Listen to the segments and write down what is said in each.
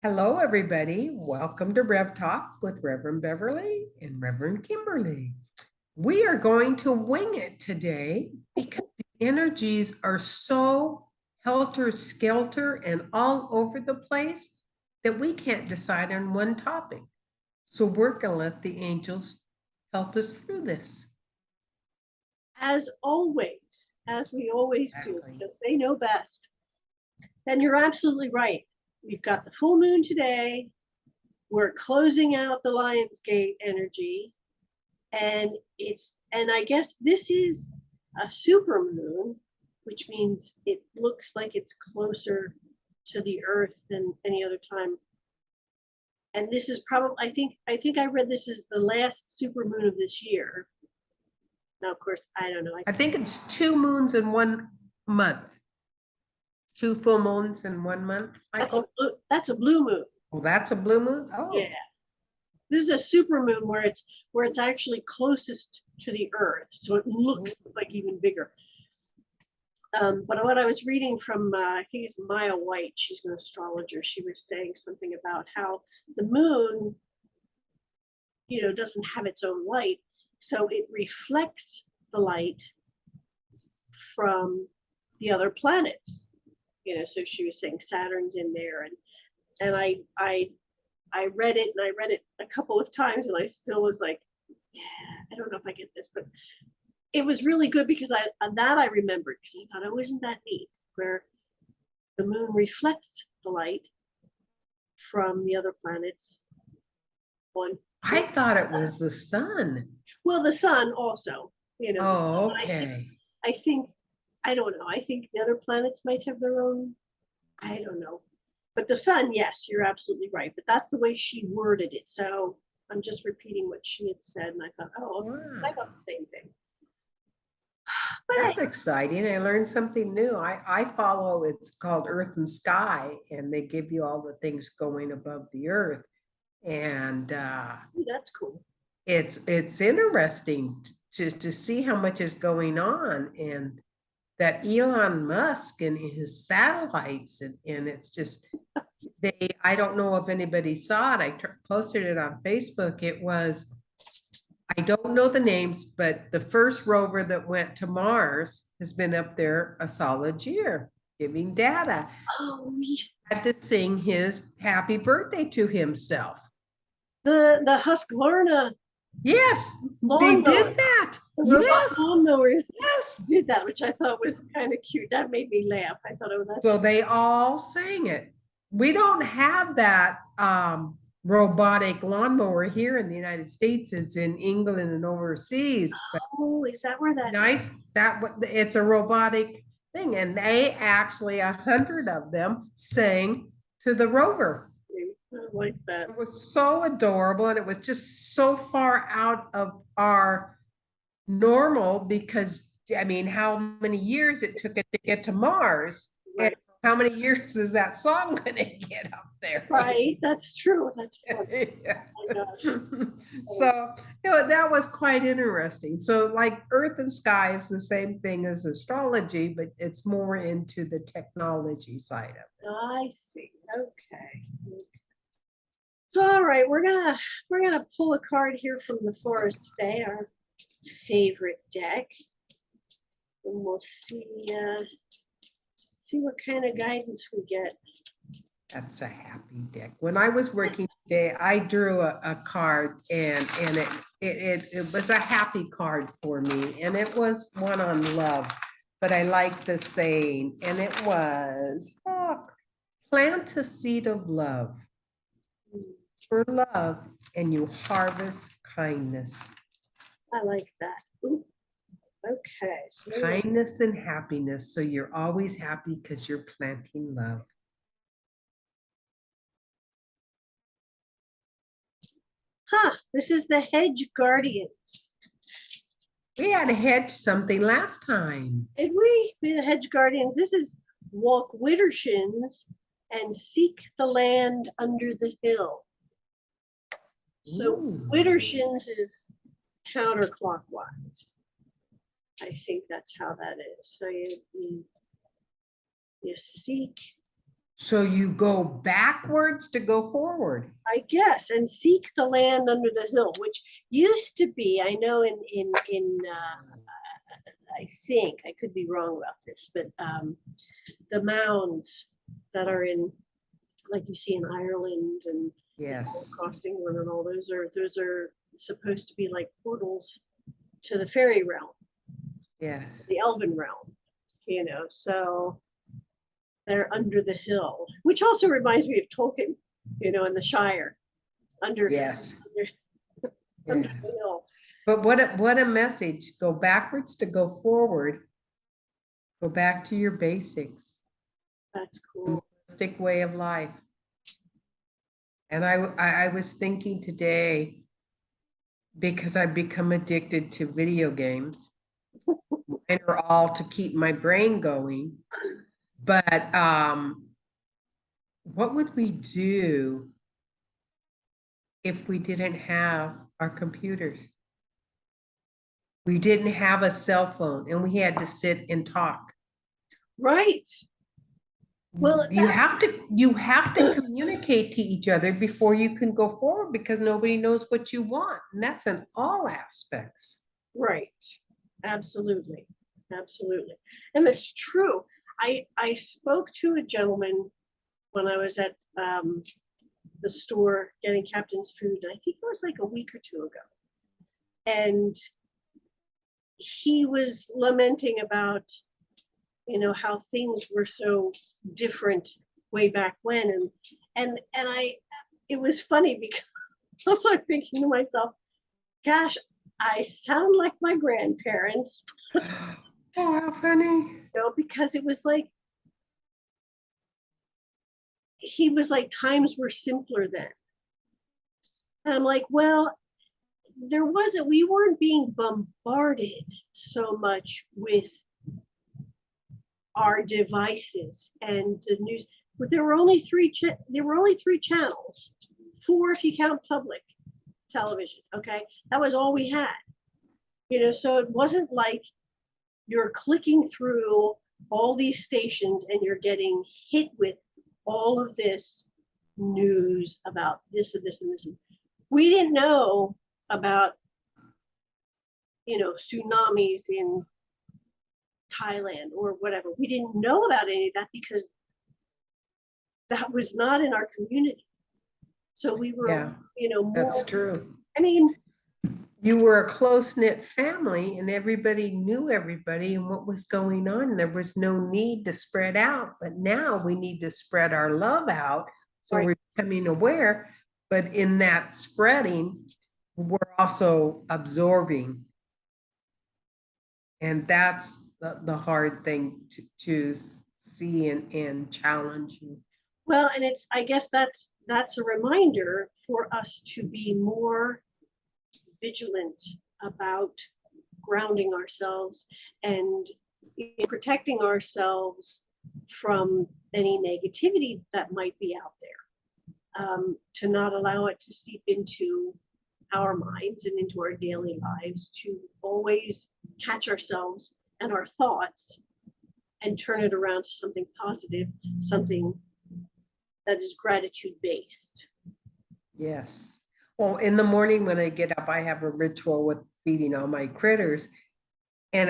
Hello, everybody. Welcome to Rev Talk with Reverend Beverly and Reverend Kimberly. We are going to wing it today because the energies are so helter-skelter and all over the place that we can't decide on one topic. So we're going to let the angels help us through this. As always, as we always do, Exactly. because they know best. And you're absolutely right. We've got the full moon today. We're closing out the Lion's Gate energy. And I guess this is a super moon, which means it looks like it's closer to the earth than any other time. And this is probably, I think I read this is the last super moon of this year. Now, of course, I don't know. I think it's 2 moons in 1 month. 2 full moons in 1 month. That's a blue moon. Oh, that's a blue moon? Oh. Yeah. This is a super moon where it's actually closest to the earth. So it looks like even bigger. But what I was reading from, I think it's Maya White, she's an astrologer. She was saying something about how the moon, doesn't have its own light. So it reflects the light from the other planets. So she was saying Saturn's in there. And I read it and I read it a couple of times and I still was like, yeah, I don't know if I get this, but it was really good because I remembered because I thought, oh, isn't that neat? Where the moon reflects the light from the other planets on. I thought it was the sun. Well, the sun also, Oh, okay. I think, I don't know. I think the other planets might have their own, I don't know. But the sun, yes, you're absolutely right. But that's the way she worded it. So I'm just repeating what she had said. And I thought, oh, Wow. I thought the same thing. That's exciting. I learned something new. I follow, it's called Earth and Sky, and they give you all the things going above the earth. And That's cool. it's interesting to see how much is going on, and that Elon Musk and his satellites, and it's just I don't know if anybody saw it. I posted it on Facebook. It was, I don't know the names, but the first rover that went to Mars has been up there a solid year giving data. Oh, yeah. Had to sing his happy birthday to himself. The Husqvarna. Yes, they did that. Yes. Lawnmowers. Yes. Did that, which I thought was kind of cute. That made me laugh. I thought, oh, that's So they all sang it. We don't have that robotic lawnmower here in the United States. It's in England and overseas. But oh, is that where that nice, that it's a robotic thing, and they actually 100 of them sang to the rover. I like that. It was so adorable, and it was just so far out of our normal because I mean, how many years it took it to get to Mars, Right. and how many years is that song going to get up there? Right, that's true. That's funny. Yeah. Oh my gosh. So, that was quite interesting. So, like Earth and Sky is the same thing as astrology, but it's more into the technology side of it. I see. Okay. So, all right, we're gonna pull a card here from the Forest Fae, our favorite deck, and we'll see what kind of guidance we get. That's a happy deck. When I was working today, I drew a card, and it was a happy card for me, and it was one on love. But I like the saying, and it was, plant a seed of love for love, and you harvest kindness. I like that. Ooh. Okay. So Kindness and happiness. So you're always happy because you're planting love. this is the Hedge Guardians. We had to hedge something last time. Did we? The Hedge Guardians. This is walk widdershins and seek the land under the hill. So widdershins is counterclockwise. I think that's how that is. So you seek So you go backwards to go forward. I guess, and seek the land under the hill, which used to be, I know I think, I could be wrong about this, but the mounds that are in, like you see in Ireland and Yes, across England and all, those are supposed to be like portals to the fairy realm, yes, the elven realm, so they're under the hill, which also reminds me of Tolkien, in the Shire, under yes, under yes. the hill. But what a message. Go backwards to go forward. Go back to your basics. That's cool. Stick way of life. And I was thinking today, because I've become addicted to video games, and are all to keep my brain going. But what would we do if we didn't have our computers? We didn't have a cell phone and we had to sit and talk. Right. Well, You have to communicate to each other before you can go forward, because nobody knows what you want. And that's in all aspects. right. Absolutely. Absolutely. And it's true. I spoke to a gentleman when I was at the store getting Captain's food. I think it was like a week or two ago. And he was lamenting about, how things were so different way back when. And it was funny because I was like thinking to myself, gosh, I sound like my grandparents, Oh, how funny. because it was like, he was like, times were simpler then. And I'm like, well, we weren't being bombarded so much with our devices and the news. But there were only three channels, 4 if you count public television. Okay, that was all we had. So it wasn't like you're clicking through all these stations and you're getting hit with all of this news about this and this and this. We didn't know about, tsunamis in Thailand or whatever. We didn't know about any of that because that was not in our community. So we were, Yeah, more. that's true. I mean, You were a close-knit family and everybody knew everybody and what was going on. There was no need to spread out, but now we need to spread our love out. So right. we're becoming aware, but in that spreading, we're also absorbing. And that's the hard thing to see and challenge you. Well, and I guess that's a reminder for us to be more vigilant about grounding ourselves and protecting ourselves from any negativity that might be out there, to not allow it to seep into our minds and into our daily lives, to always catch ourselves and our thoughts and turn it around to something positive, something that is gratitude based. Yes. Well, in the morning when I get up, I have a ritual with feeding all my critters. And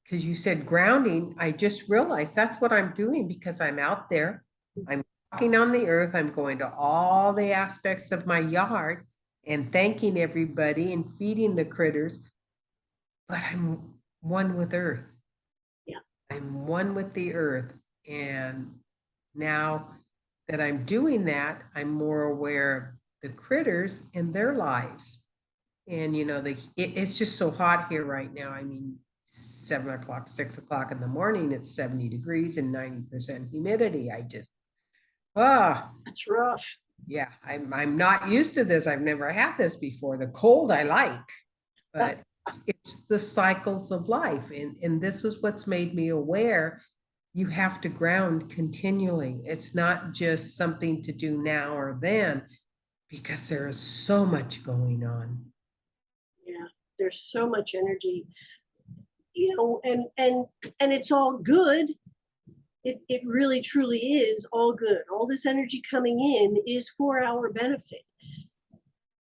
because you said grounding, I just realized that's what I'm doing, because I'm out there. I'm walking on the earth. I'm going to all the aspects of my yard and thanking everybody and feeding the critters. But I'm one with earth. Yeah. I'm one with the earth. And now that I'm doing that, I'm more aware of the critters and their lives. And it's just so hot here right now. I mean, 7 o'clock, 6 o'clock in the morning, it's 70 degrees and 90% humidity. That's rough. Yeah, I'm not used to this. I've never had this before. The cold I like, but it's the cycles of life. And this is what's made me aware. You have to ground continually. It's not just something to do now or then, because there is so much going on. Yeah, there's so much energy, and it's all good, it really truly is all good. All this energy coming in is for our benefit.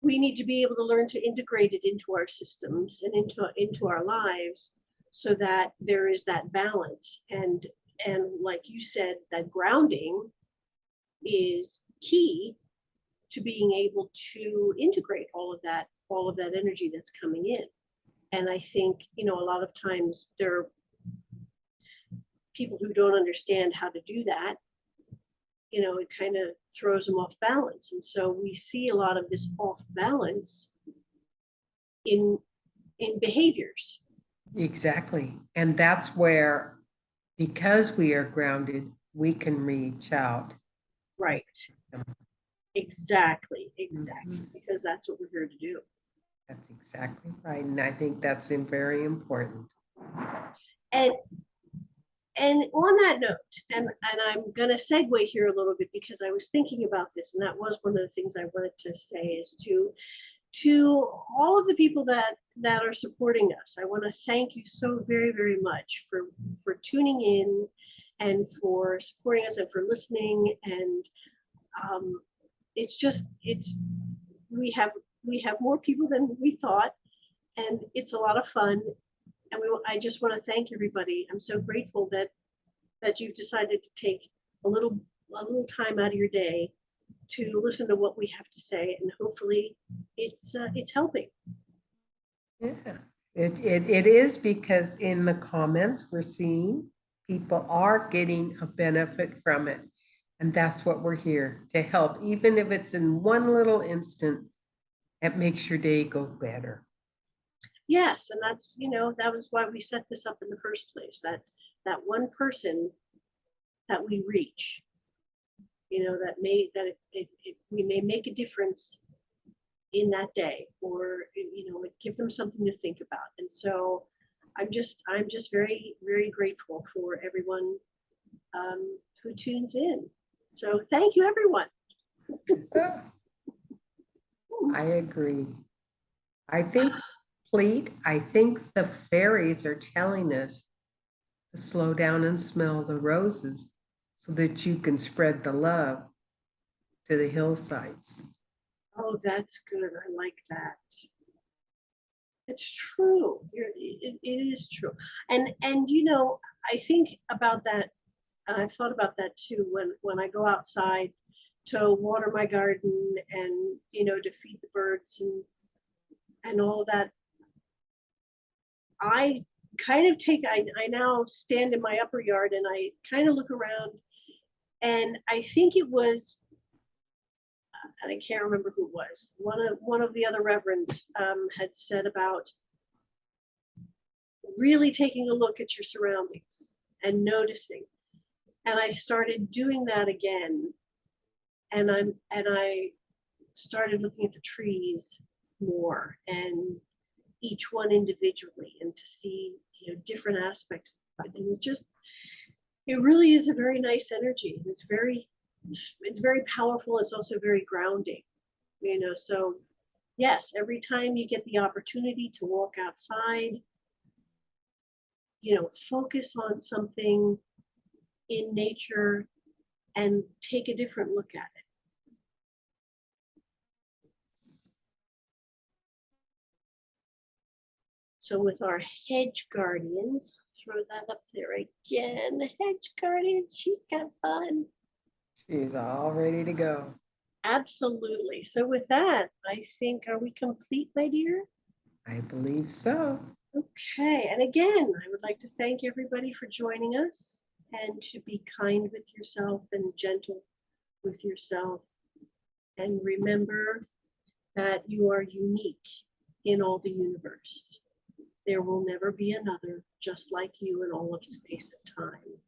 We need to be able to learn to integrate it into our systems and into our lives so that there is that balance. And like you said, that grounding is key to being able to integrate all of that energy that's coming in. And I think, you know, a lot of times there are people who don't understand how to do that. You know, it kind of throws them off balance. And so we see a lot of this off balance in behaviors. Exactly. And that's where, because we are grounded, we can reach out. Right. Exactly. Because that's what we're here to do. That's exactly right. And I think that's very important. And on that note, and I'm going to segue here a little bit because I was thinking about this, and that was one of the things I wanted to say is to all of the people that are supporting us. I want to thank you so very, very much for tuning in and for supporting us and for listening. And we have more people than we thought, and it's a lot of fun. And I just want to thank everybody. I'm so grateful that you've decided to take a little time out of your day to listen to what we have to say, and hopefully it's helping. Yeah, it is, because in the comments we're seeing people are getting a benefit from it. And that's what we're here to help, even if it's in one little instant, it makes your day go better. Yes, and that's, you know, that was why we set this up in the first place, that one person that we reach, you know, we may make a difference in that day, or, you know, give them something to think about. And so I'm just very, very grateful for everyone who tunes in. So thank you, everyone. I agree. I think the fairies are telling us to slow down and smell the roses so that you can spread the love to the hillsides. Oh, that's good. I like that. It's true. It is true. And you know, I think about that. I've thought about that too when I go outside to water my garden and, you know, to feed the birds and all of that. I kind of I now stand in my upper yard and I kind of look around, and I think it was, and I can't remember who it was, one of the other reverends had said about really taking a look at your surroundings and noticing. And I started doing that again. And I started looking at the trees more, and each one individually, and to see, you know, different aspects of it. And it really is a very nice energy. It's very powerful. It's also very grounding, you know. So yes, every time you get the opportunity to walk outside, you know, focus on something in nature and take a different look at it. So with our hedge guardians, throw that up there again. Hedge guardians, she's got fun. She's all ready to go. Absolutely. So with that, I think, are we complete, my dear? I believe so. Okay. And again, I would like to thank everybody for joining us, and to be kind with yourself and gentle with yourself. And remember that you are unique in all the universe. There will never be another just like you in all of space and time.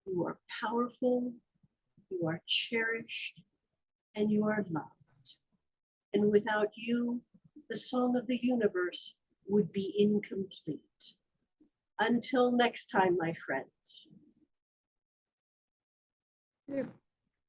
You are powerful, you are cherished, and you are loved. And without you, the song of the universe would be incomplete. Until next time, my friends. Yeah.